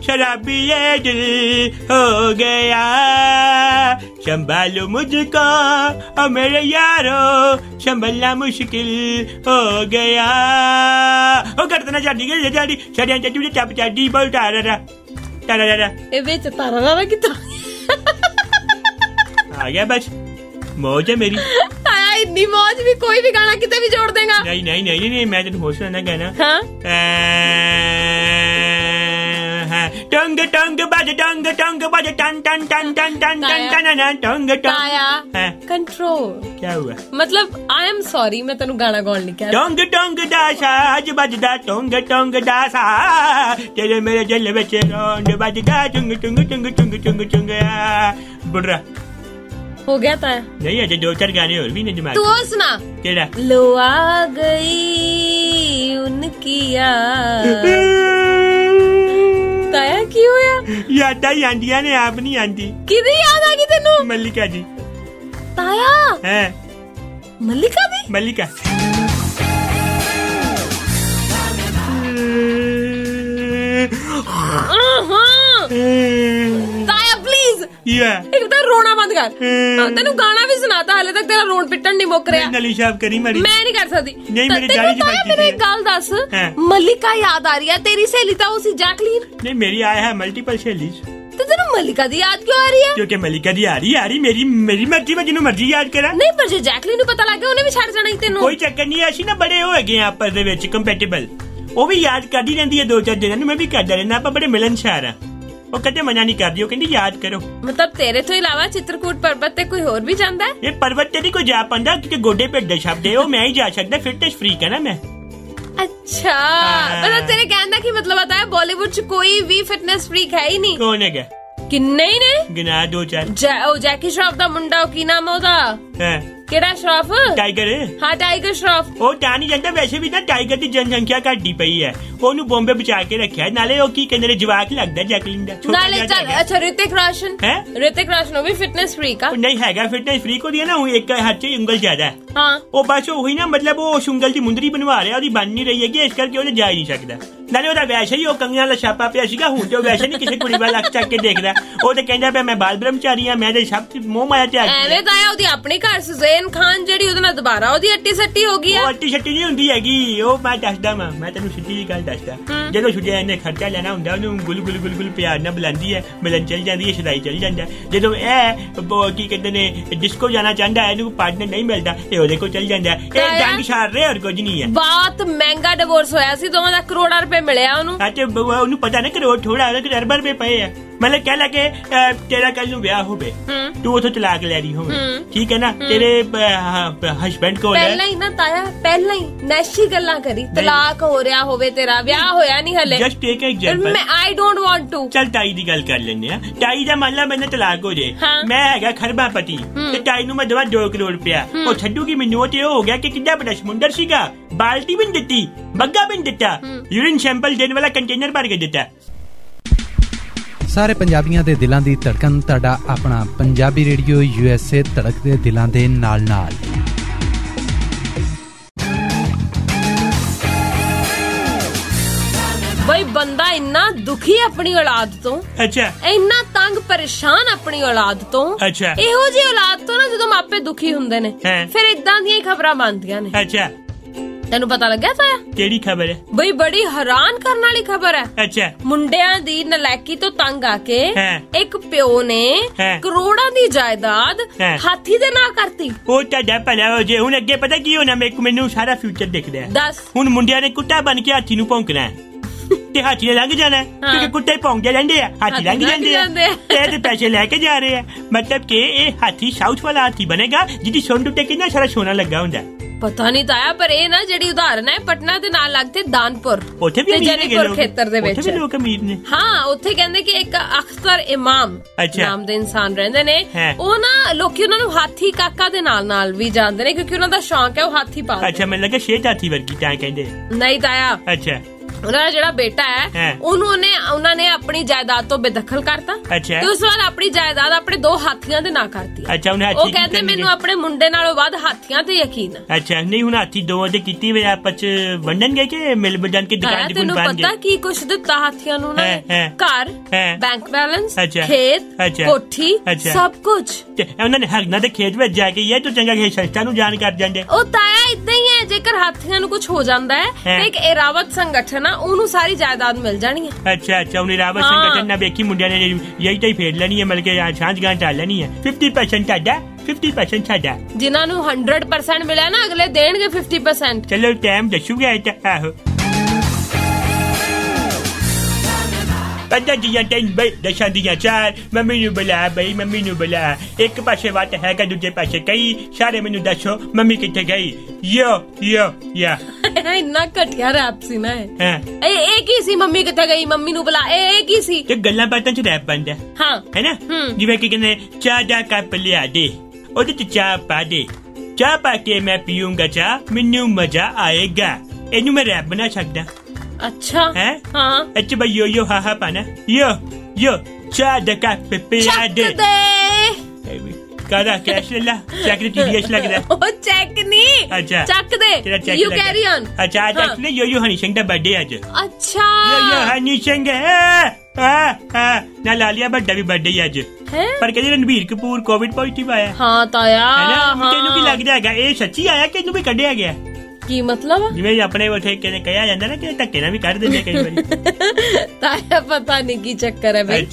शराबी ये दिल हो गया, संभालो मुझको और मेरे यारो संभलना मुश्किल हो गया। ओ करतना चाहती जाड़ी सड़िया चटू चप चाटी बोल तारा ए बेच तारा कितना आ गया। बस मौज है मेरी। इतनी मौज भी कोई भी गाना कितने भी जोड़ देगा। नहीं मैं तेन होश ना गाना। टंग टंग बज टन टन टन टन टन टन टंग टंग। कंट्रोल क्या हुआ? मतलब आई एम सॉरी, मैं तेन गाना गाउन नहीं किया। टंग टंग दा साज बजदा टंग टंग दा सा तेरे मेरे दिल विच रोंड बजदा टंग टंग टंग टंग टंग टंग। बुढ़ा हो गया था? नहीं अजय 2-4 गाने और भी नहीं दिमाग। तू सुना। केड़ा? लो आ गई उनकी याद। ताया की होया? याद आई आंदिया ने, आप नहीं आंदी। किदी याद आ गई तेनू? मल्लिका जी। ताया है मल्लिका दी? मल्लिका ताया प्लीज एक तो रोना बंद कर। तेनू गाना भी सुनाता, हाले तक तेरा रोन पिटन नहीं मुक रहा। नली साहब करी मरी। मैं नहीं कर सकती। नहीं मेरी जानी जी बात मेरी गल दस, मल्लिका याद आ रही है? तेरी सहेली तो उसी जैकलीन। नहीं मेरी आया है मल्टीपल सहेली। तो तेनू मल्लिका दी याद क्यों आ रही है? क्योंकि मल्लिका दी आ रही मेरी मर्जी, मैं जिन्हों मर्जी याद करा। नहीं पर जे जैकलीन नू पता लग गया उन्हें भी छड़ जाना ही तेनू। कोई चक्कर नहीं, ऐसी ना बड़े हो गए आपस दे विच कंपैटिबल। वो भी याद करदी रहंदी है 2-4 दिन, मैं भी करदा रहना। आप बड़े मिलनसार है। वो कदे मना नहीं करदी, वो कहंदी याद करो। मतलब तेरे तो इलावा चित्रकूट पर्वत ते कोई और भी जांदा है? ये पर्वत ते नहीं कोई जा पांदा, क्योंकि गोडे पे दशब दे, वो मैं ही जा सकदा। फिटनेस फ्रीक है ना मैं। अच्छा मतलब तेरे कहने की मतलब आता है बॉलीवुड च कोई भी फिटनेस फ्रीक है ही नहीं? कौन है? किन्ने ही ने गिना 2-4। जैकी श्रॉफ दा मुंडा की नाम है ओदा? ਕਿਹੜਾ ਸ਼ਰੋਫ? ਟਾਈਗਰ। ਹਾਂ ਟਾਈਗਰ ਸ਼ਰੋਫ। ਉਹ ਤਾਂ ਨਹੀਂ ਜਾਂਦਾ, ਵੈਸੇ ਵੀ ਨਾ ਟਾਈਗਰ ਦੀ ਜਨਸੰਖਿਆ ਘਟਦੀ ਪਈ ਹੈ, ਉਹਨੂੰ ਬੰਬੇ ਬਚਾ ਕੇ ਰੱਖਿਆ। ਨਾਲੇ ਉਹ ਕੀ ਕਹਿੰਦੇ ਨੇ, ਜਵਾਕ ਲੱਗਦਾ ਜੈਕਲਿਨ ਦਾ। ਨਾਲੇ ਚੱਲ ਅੱਛਾ ਰਿਤਿਕ ਰੋਸ਼ਨ ਹੈ, ਰਿਤਿਕ ਰੋਸ਼ਨ ਉਹ ਵੀ ਫਿਟਨੈਸ ਫਰੀਕ ਆ। ਨਹੀਂ ਹੈਗਾ ਫਿਟਨੈਸ ਫਰੀਕ, ਉਹਦੀ ਨਾ ਇੱਕ ਹੱਥ 'ਚ ਉਂਗਲ ਜ਼ਿਆਦਾ। ਹਾਂ ਉਹ ਬਸ ਉਹੀ ਨਾ, ਮਤਲਬ ਉਹ ਉਸ ਉਂਗਲ ਦੀ ਮੁੰਦਰੀ ਬਣਵਾ ਰਿਹਾ, ਉਹਦੀ ਬਣ ਨਹੀਂ ਰਹੀ ਹੈਗੀ, ਇਸ ਕਰਕੇ ਉਹਨੇ ਜਾ ਹੀ ਨਹੀਂ ਸਕਦਾ। ਨਾਲੇ ਉਹਦਾ ਵੈਸੇ ਹੀ ਉਹ ਕੰਗੀਆਂ ਵਾਲਾ ਛਾਪਾ ਪਿਆ ਸੀਗਾ, ਹੁਣ ਤੇ ਉਹ ਵੈਸੇ ਨਹੀਂ ਕਿਸੇ ਕੁੜੀ ਵੱਲ ਅੱਖ ਚੱਕ ਕੇ ਦੇਖਦਾ। ਉਹ ਤੇ ਕਹਿੰਦਾ ਪਿਆ ਮੈਂ ਬਾਲ ਬ੍ਰਹਮਚਾਰੀ ਆ, ਮੈਂ ਤੇ ਸਭ ਮੋਹ ਮਾਇਆ ਤੇ ਐਵੇਂ ਤਾਂ ਉਹਦੀ ਆਪਣੀ ਘਰ ਸੁਜ਼ੈਨ ਖਾਨ ਜਿਹੜੀ ਉਹਦੇ ਨਾਲ ਦੁਬਾਰਾ ਉਹਦੀ ਅੱਟੀ ਸੱਟੀ ਹੋ ਗਈ ਆ। ਉਹ ਅੱਟੀ ਸੱਟੀ ਨਹੀਂ ਹੁੰਦੀ ਹੈਗੀ, ਉਹ ਮੈਂ ਦੱਸਦਾ ਮੈਂ ਤੈਨੂੰ ਸਿੱਧੀ ਜੀ ਗੱਲ ਦੱਸਦਾ। ਜਦੋਂ ਸੁਜੈਨ ਨੇ ਖਰਚਾ ਲੈਣਾ ਹੁੰਦਾ, ਉਹਨੂੰ ਗੁਲ ਗੁਲ ਗੁਲ ਗੁਲ ਪਿਆਰ ਨਾਲ ਬੁਲਾਉਂਦੀ ਹੈ, ਮਿਲਣ ਚਲ ਜਾਂਦੀ ਹੈ, ਸ਼ਦਾਈ ਚਲ ਜਾਂਦਾ। ਜਦੋਂ ਇਹ ਕੀ ਕਹਿੰਦੇ ਨੇ ਡਿਸਕੋ ਜਾਣਾ ਚਾਹੁੰਦਾ, ਇਹਨੂੰ ਪਾਰਟਨਰ ਨਹੀਂ ਮਿਲਦਾ, ਇਹ ਉਹਦੇ ਕੋਲ ਚਲ ਜਾਂਦਾ। ਇਹ ਜੰਗ ਛਾੜ ਰਿਹਾ, ਹੋਰ ਕੁਝ ਨਹੀਂ ਹੈ। ਬਹੁਤ ਮਹਿੰਗਾ ਡਿਵੋਰਸ ਹੋਇਆ ਸੀ, ਦੋਵਾਂ ਦਾ ਕਰੋੜਾਂ ਰੁਪਏ ਮਿਲਿਆ ਉਹਨੂੰ। ਉਹਨੂੰ ਪਤਾ ਨਾ ਕਰੋੜ ਥੋੜਾ, ਅਰਬਾਂ ਰੁਪਏ ਪਏ ਆ। ਮਤਲਬ ਕਹਿ ਲਾ ਕਿ ਤੇਰਾ ਕੱਲ ਨੂੰ ਵਿਆਹ ਹੋਵੇ, ਤੂੰ ਉਥੋਂ ਤਲਾਕ ਲੈ ਰਹੀ ਹੋਵੇ, ਠੀਕ ਹੈ ਨਾ, ਤੇਰੇ ਹਸਬੈਂਡ ਕੋਲ ਪਹਿਲਾਂ ਹੀ ਨਾ ਤਾਇਆ, ਪਹਿਲਾਂ ਹੀ ਨੈਸ਼ੀ ਗੱਲਾਂ ਕਰੀ, ਤਲਾਕ ਹੋ ਰਿਹਾ ਹੋਵੇ, ਤੇਰਾ ਵਿਆਹ ਹੋਇਆ ਨਹੀਂ ਹਲੇ। Just take example, I don't want to. ਚੱਲ ਤਾਈ ਦੀ ਗੱਲ ਕਰ ਲੈਂਦੇ ਆ। ਤਾਈ ਦਾ ਮੰਨ ਲਾ ਮੈਨੂੰ ਤਲਾਕ ਹੋ ਜੇ, ਮੈਂ ਹੈਗਾ ਖਰਬਾਪਤੀ ਤੇ ਤਾਈ ਨੂੰ ਮੈਂ ਦਵਾ 2 ਕਰੋੜ ਰੁਪਇਆ, ਉਹ ਛੱਡੂਗੀ ਮੈਨੂੰ। ਤੇ ਉਹ ਹੋ ਗਿਆ ਕਿ ਕਿੱਡਾ ਬੜਾ ਸਮੁੰਦਰ ਸੀਗਾ, ਬਾਲਟੀ ਵੀ ਨਹੀਂ ਦਿੱਤੀ, ਬੱਗਾ ਵੀ ਨਹੀਂ ਦਿੱਤਾ, ਯੂਰਿਨ ਸੈਂਪਲ ਦੇਣ ਵਾਲਾ ਕੰਟੇਨਰ ਭਰ ਕੇ ਦਿੱਤਾ। ਸਾਰੇ ਪੰਜਾਬੀਆਂ ਦੇ ਦਿਲਾਂ ਦੀ ਧੜਕਣ, ਤੁਹਾਡਾ ਆਪਣਾ ਪੰਜਾਬੀ ਰੇਡੀਓ USA, ਧੜਕਦੇ ਦਿਲਾਂ ਦੇ ਨਾਲ ਨਾਲ। ਬਈ ਬੰਦਾ ਇੰਨਾ ਦੁਖੀ ਆਪਣੀ ਔਲਾਦ ਤੋਂ, ਅੱਛਾ, ਇੰਨਾ ਤੰਗ ਪਰੇਸ਼ਾਨ ਆਪਣੀ ਔਲਾਦ ਤੋਂ, ਅੱਛਾ, ਇਹੋ ਜਿਹੀ ਔਲਾਦ ਤੋਂ ਨਾ ਜਦੋਂ ਮਾਪੇ ਦੁਖੀ ਹੁੰਦੇ ਨੇ, ਫਿਰ ਇਦਾਂ ਦੀਆਂ ਹੀ ਖਬਰਾਂ ਬਣਦੀਆਂ ਨੇ। ਅੱਛਾ, ਤੈਨੂੰ ਪਤਾ ਲੱਗਿਆ ਤਾਇਆ? ਕਿਹੜੀ ਖਬਰ ਹੈ ਬਈ? ਬੜੀ ਹੈਰਾਨ ਕਰਨ ਵਾਲੀ ਖਬਰ ਹੈ। ਅੱਛਾ, ਮੁੰਡਿਆਂ ਦੀ ਨਲਾਇਕੀ ਤੋਂ ਤੰਗ ਆ ਕੇ ਇੱਕ ਪਿਓ ਨੇ ਕਰੋੜਾਂ ਦੀ ਜਾਇਦਾਦ ਹਾਥੀ ਦੇ ਨਾਂ ਕਰਤੀ। ਉਹ ਤੁਹਾਡਾ ਭਲਾ ਹੋ ਜੇ। ਹੁਣ ਅੱਗੇ ਪਤਾ ਕੀ ਹੋਣਾ, ਮੈਨੂੰ ਸਾਰਾ ਫਿਊਚਰ ਦਿਖਦਾ ਹੈ। ਦੱਸ। ਹੁਣ ਮੁੰਡਿਆਂ ਨੇ ਕੁੱਤਾ ਬਣ ਕੇ ਹਾਥੀ ਨੂੰ ਭੌਂਕਣਾ ਤੇ ਹਾਥੀ ਨੇ ਲੰਘ ਜਾਣਾ, ਕਿਉਂਕਿ ਕੁੱਤੇ ਭੌਂਕਦੇ ਰਹਿੰਦੇ ਆ, ਹਾਥੀ ਲੰਘ ਜਾਂਦੇ ਆ, ਤੇ ਪੈਸੇ ਲੈ ਕੇ ਜਾ ਰਹੇ ਆ। ਮਤਲਬ ਕਿ ਇਹ ਹਾਥੀ ਸਾਊਥ ਵਾਲਾ ਹਾਥੀ ਬਣੇਗਾ, ਜਿਹਦੀ ਸੁੰਡ ਉੱਤੇ ਕਿੰਨਾ ਸਾਰਾ ਸੋਨਾ ਲੱਗਾ ਹੁੰਦਾ। ਪਤਾ ਨਹੀਂ ਤਾਇਆ, ਪਰ ਇਹ ਨਾ ਜਿਹੜੀ ਉਦਾਹਰਨ ਹੈ ਪਟਨਾ ਦੇ ਨਾਲ ਲੱਗਦੇ ਦਾਨਪੁਰ, ਉੱਥੇ ਵੀ ਜੈਨੀਪੁਰ ਖੇਤਰ ਦੇ ਵਿੱਚ ਲੋਕ ਅਮੀਰ ਨੇ। ਹਾਂ, ਉੱਥੇ ਕਹਿੰਦੇ ਕਿ ਇੱਕ ਅਖਤਰ ਇਮਾਮ ਨਾਮ ਦੇ ਇਨਸਾਨ ਰਹਿੰਦੇ ਨੇ। ਉਹ ਨਾ ਲੋਕੀ ਉਹਨਾਂ ਨੂੰ ਹਾਥੀ ਕਾਕਾ ਦੇ ਨਾਲ ਵੀ ਜਾਣਦੇ ਨੇ, ਕਿਉਂਕਿ ਉਹਨਾਂ ਦਾ ਸ਼ੌਂਕ ਹੈ ਉਹ ਹਾਥੀ ਪਾਲਣ। ਅੱਛਾ, ਮੈਨੂੰ ਲੱਗਾ ਸ਼ੇਰ ਹਾਥੀ ਵਰਗੀ ਤਾਂ ਕਹਿੰਦੇ। ਨਹੀਂ ਤਾਇਆ, ਅੱਛਾ, ਉਹਨਾਂ ਦਾ ਜਿਹੜਾ ਬੇਟਾ ਹੈ ਉਹਨਾਂ ਨੇ ਆਪਣੀ ਜਾਇਦਾਦ ਤੋਂ ਬੇਦਖਲ ਕਰਤਾ ਤੇ ਉਸ ਤੋਂ ਬਾਅਦ ਆਪਣੀ ਜਾਇਦਾਦ ਆਪਣੇ 2 ਹਾਥੀਆਂ ਦੇ ਨਾਂ ਕਰਤੀ। ਉਹ ਕਹਿੰਦੇ ਮੈਨੂੰ ਆਪਣੇ ਮੁੰਡੇ ਨਾਲੋਂ ਵੱਧ ਹਾਥੀਆਂ ਤੇ ਯਕੀਨ ਹੈ। ਅੱਛਾ, ਨਹੀਂ ਹੁਣ ਹਾਥੀ ਦੋਵਾਂ ਦੇ ਕੀਤੀ ਵੇ ਆਪਸ ਚ ਵੰਡਣਗੇ ਕਿ ਮਿਲ ਬਜਣ ਕੇ ਦੁਕਾਨ ਤੇ ਤੈਨੂੰ ਪਤਾ ਕੀ ਕੁਛ ਦਿੱਤਾ ਹਾਥੀਆਂ ਨੂੰ ਨਾ? ਘਰ, ਬੈਂਕ ਬੈਲੈਂਸ, ਖੇਤ, ਕੋਠੀ, ਸਭ ਕੁਝ। ਉਹਨਾਂ ਨੇ ਹਰਨਾ ਦੇ ਖੇਤ ਵਿੱਚ ਜਾ ਕੇ ਇਹ ਤੋਂ ਚੰਗਾ ਕਿ ਸੰਸਥਾ ਨੂੰ ਜਾਣ ਕਰ ਜਾਂਦੇ। ਉਹ ਤਾਇਆ ਇਦਾਂ ਹੀ ਹੈ, ਜੇਕਰ ਹਾਥੀਆਂ ਨੂੰ ਕੁਝ ਹੋ ਜਾਂਦਾ ਹੈ ਤੇ ਇੱਕ ਇਰਾਵਤ ਸੰਗਠਨ ਉਹਨੂੰ ਸਾਰੀ ਜਾਇਦਾਦ ਮਿਲ ਜਾਣੀ ਹੈ। ਅੱਛਾ, ਉਹਨੇ ਰਾਵਤ ਸੰਗਠਨ ਨਾਲ ਵੇਖੀ ਮੁੰਡਿਆਂ ਨੇ ਯਹੀ ਤਾਂ ਹੀ ਫੇਰ ਲੈਣੀ ਹੈ, ਮਿਲ ਕੇ ਸਾਂਝਗਾਂਠ ਢਾਲ ਲੈਣੀ ਹੈ। 50% ਤੁਹਾਡਾ, 50% ਸਾਡਾ। ਜਿਨ੍ਹਾਂ ਨੂੰ 100% ਮਿਲਿਆ ਨਾ, ਅਗਲੇ ਦੇਣਗੇ 50%। ਚਲੋ ਟਾਈਮ ਦੱਸੂਗਾ। ਆਹੋ, ਦੀਆਂ 3 ਦਸ਼ਾਂ ਦੀਆਂ 4, ਮੰਮੀ ਨੂੰ ਬੁਲਾ ਬਈ, ਮੰਮੀ ਨੂੰ ਬੁਲਾ। ਇੱਕ ਪਾਸੇ ਵੱਟ ਹੈਗਾ, ਦੂਜੇ ਪਾਸੇ ਕਈ। ਸਾਰੇ ਮੈਨੂੰ ਦੱਸੋ ਮੰਮੀ ਕਿੱਥੇ ਗਈ? ਯਾ ਇੰਨਾ ਘਟਿਆ ਰੈਪ ਸੀ ਨਾ ਇਹ ਕੀ ਸੀ? ਮੰਮੀ ਕਿੱਥੇ ਗਈ, ਮੰਮੀ ਨੂੰ ਬੁਲਾ, ਇਹ ਕੀ ਸੀ? ਤੇ ਗੱਲਾਂ ਬਾਤਾਂ ਚ ਰੈਪ ਬਣਦਾ ਹੈ ਨਾ। ਜਿਵੇਂ ਕਿ ਕਹਿੰਦੇ ਚਾਹ ਦਾ ਕੱਪ ਲਿਆ ਦੇ, ਉਹਦੇ ਚ ਚਾਹ ਪਾ ਦੇ, ਚਾਹ ਪਾ ਕੇ ਮੈਂ ਪੀਊਂਗਾ ਚਾਹ, ਮੈਨੂੰ ਮਜ਼ਾ ਆਏਗਾ। ਇਹਨੂੰ ਮੈਂ ਰੈਪ ਬਣਾ ਸਕਦਾ। ਅੱਛਾ ਹੈ, ਹਾਂ। ਅੱਛਾ ਬਈ ਯੋ ਹਾ ਪਾਣਾ, ਯੋ ਚਾਹ ਦਾ ਕੱਪ ਪਿਆ ਦੇ। ਕਾਹਦਾ ਕੈਸ਼ ਲੈ ਲਾ, ਚੈੱਕ ਦੇ TDS ਲੱਗਦਾ। ਉਹ ਚੈੱਕ ਨਹੀਂ, ਅੱਛਾ ਚੱਕ ਦੇ, ਯੂ ਕੈਰੀ ਔਨ। ਅੱਛਾ ਚੱਕ ਲੈ। ਯੋ ਹਨੀ ਸਿੰਘ ਦਾ ਬਰਥਡੇ ਅੱਜ। ਅੱਛਾ, ਯੋ ਹਨੀ ਸਿੰਘ ਨਾ ਲਾਲੀਆ ਵੱਡਾ ਵੀ ਬਰਥਡੇ ਅੱਜ। ਪਰ ਕਹਿੰਦੇ ਰਣਬੀਰ ਕਪੂਰ ਕੋਵਿਡ ਪੋਜ਼ਿਟਿਵ ਆਇਆ। ਹਾਂ ਤਾਇਆ, ਤੈਨੂੰ ਕੀ ਲੱਗਦਾ ਹੈਗਾ ਇਹ ਸੱਚੀ ਆਇਆ ਕਿ ਇਹਨੂੰ ਵੀ ਕੱਢਿਆ ਗਿਆ? ਕੀ ਮਤਲਬ? ਜਿਵੇਂ ਆਪਣੇ ਉੱਥੇ ਕਿਹਾ ਜਾਂਦਾ ਨਾ ਕਿ ਧੱਕੇ ਨਾਲ ਵੀ ਕੱਢ ਦਿੰਦੇ ਕਈ ਵਾਰੀ। ਤਾਇਆ ਪਤਾ ਨਹੀਂ ਕੀ ਚੱਕਰ ਹੈ ਬਈ।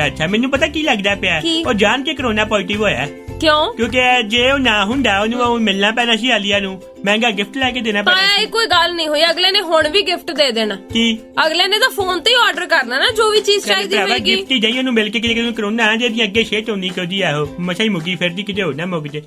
ਅੱਛਾ, ਮੈਨੂੰ ਪਤਾ ਕੀ ਲੱਗਦਾ ਪਿਆ, ਉਹ ਜਾਣ ਕੇ ਕਰੋਨਾ ਪੋਜ਼ਿਟਿਵ ਹੋਇਆ। ਕਿਉਂ? ਕਿਉਂਕਿ ਜੇ ਉਹ ਨਾ ਹੁੰਦਾ ਉਹਨੂੰ ਮਿਲਣਾ ਪੈਣਾ ਸੀ ਆਲੀਆ ਨੂੰ, ਮਹਿੰਗਾ ਗਿਫਟ ਲੈ ਕੇ ਦੇਣਾ ਪੈਣਾ ਸੀ। ਕੋਈ ਗੱਲ ਨਹੀਂ ਹੋਈ, ਅਗਲੇ ਨੇ ਹੁਣ ਵੀ ਗਿਫਟ ਦੇ ਦੇਣਾ। ਕੀ? ਅਗਲੇ ਨੇ ਤਾਂ ਫੋਨ ਤੇ ਹੀ ਆਰਡਰ ਕਰਨਾ ਨਾ, ਜੋ ਵੀ ਚੀਜ਼ ਚਾਹੀਦੀ ਹੋਏਗੀ। ਗਿਫਟ ਹੀ ਜਾਈ ਉਹਨੂੰ ਮਿਲ ਕੇ, ਕਿਤੇ ਕਰੋਨਾ ਆ ਜੇ ਅੱਗੇ ਸ਼ੇਟ ਹੁੰਦੀ ਕਦੀ ਆਹੋ ਮਸ਼ਾ ਹੀ ਮੁੱਕੀ ਫਿਰਦੀ, ਕਿਤੇ ਹੋਰ ਨਾ ਮੁੱਕ ਜੇ।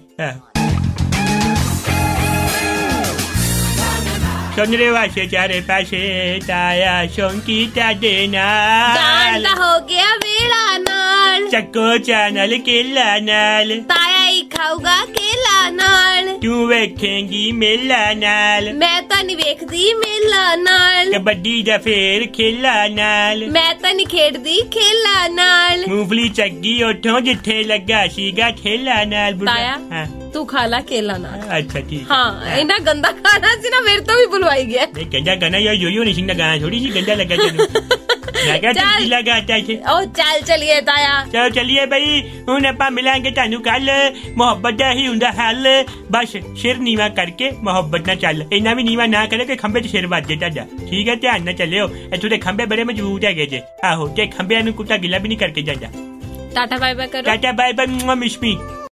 ਸੁਨਰੇ ਵਾਸ਼ੇ ਚਾਰੇ ਪਾਸੇ ਤਾਇਆ ਸ਼ੌਂਕੀ ਤੁਹਾਡੇ ਨਾਲ ਹੋ ਗਿਆ ਵੇਲਾ ਨਾਲ, ਚੱਕੋ ਚਾਨਲ ਕੇਲਾ ਨਾਲ, ਤਾਇਆ ਹੀ ਖਾਊਗਾ ਕੇਲਾ नाल। तू वेखेंगी मेला नाल। मैं तां नहीं वेखदी मेला नाल। कबड्डी दा फेर खेला नाल। मैं तां नहीं खेडदी खेला नाल। मूंगफली चग्गी उठो जिथे लगा सीगा ठेला नाल। ताया हाँ। तू खा ला केला नाल। अच्छा ठीक। हाँ इन्ना गंदा खाना सी ना मेरे तो भी बुलवाई गया। नहीं गंदा गाना यार यो नहीं सिंह गाना थोड़ी सी गंदा लगा तेनू। लगा चल गाता है। ओ चल चलिए ताया। चलो चलिए भाई हुण आपां मिलांगे तानू कल। मोहब्बत दा ही हुंदा हल। बस सिर नीवा करके मोहब्बत ना चल। इन्ना भी नीवा ना करे कि खंबे च सिर वज जाए तुहाडा। ठीक है ध्यान ना चलियो। इत्थों दे खंबे बड़े मजबूत है जे। आहो ते खंबे नू कुत्ता गिला भी नहीं करके जांदा। टाटा बाय बाय करो। टाटा बाय बाय मिस मी।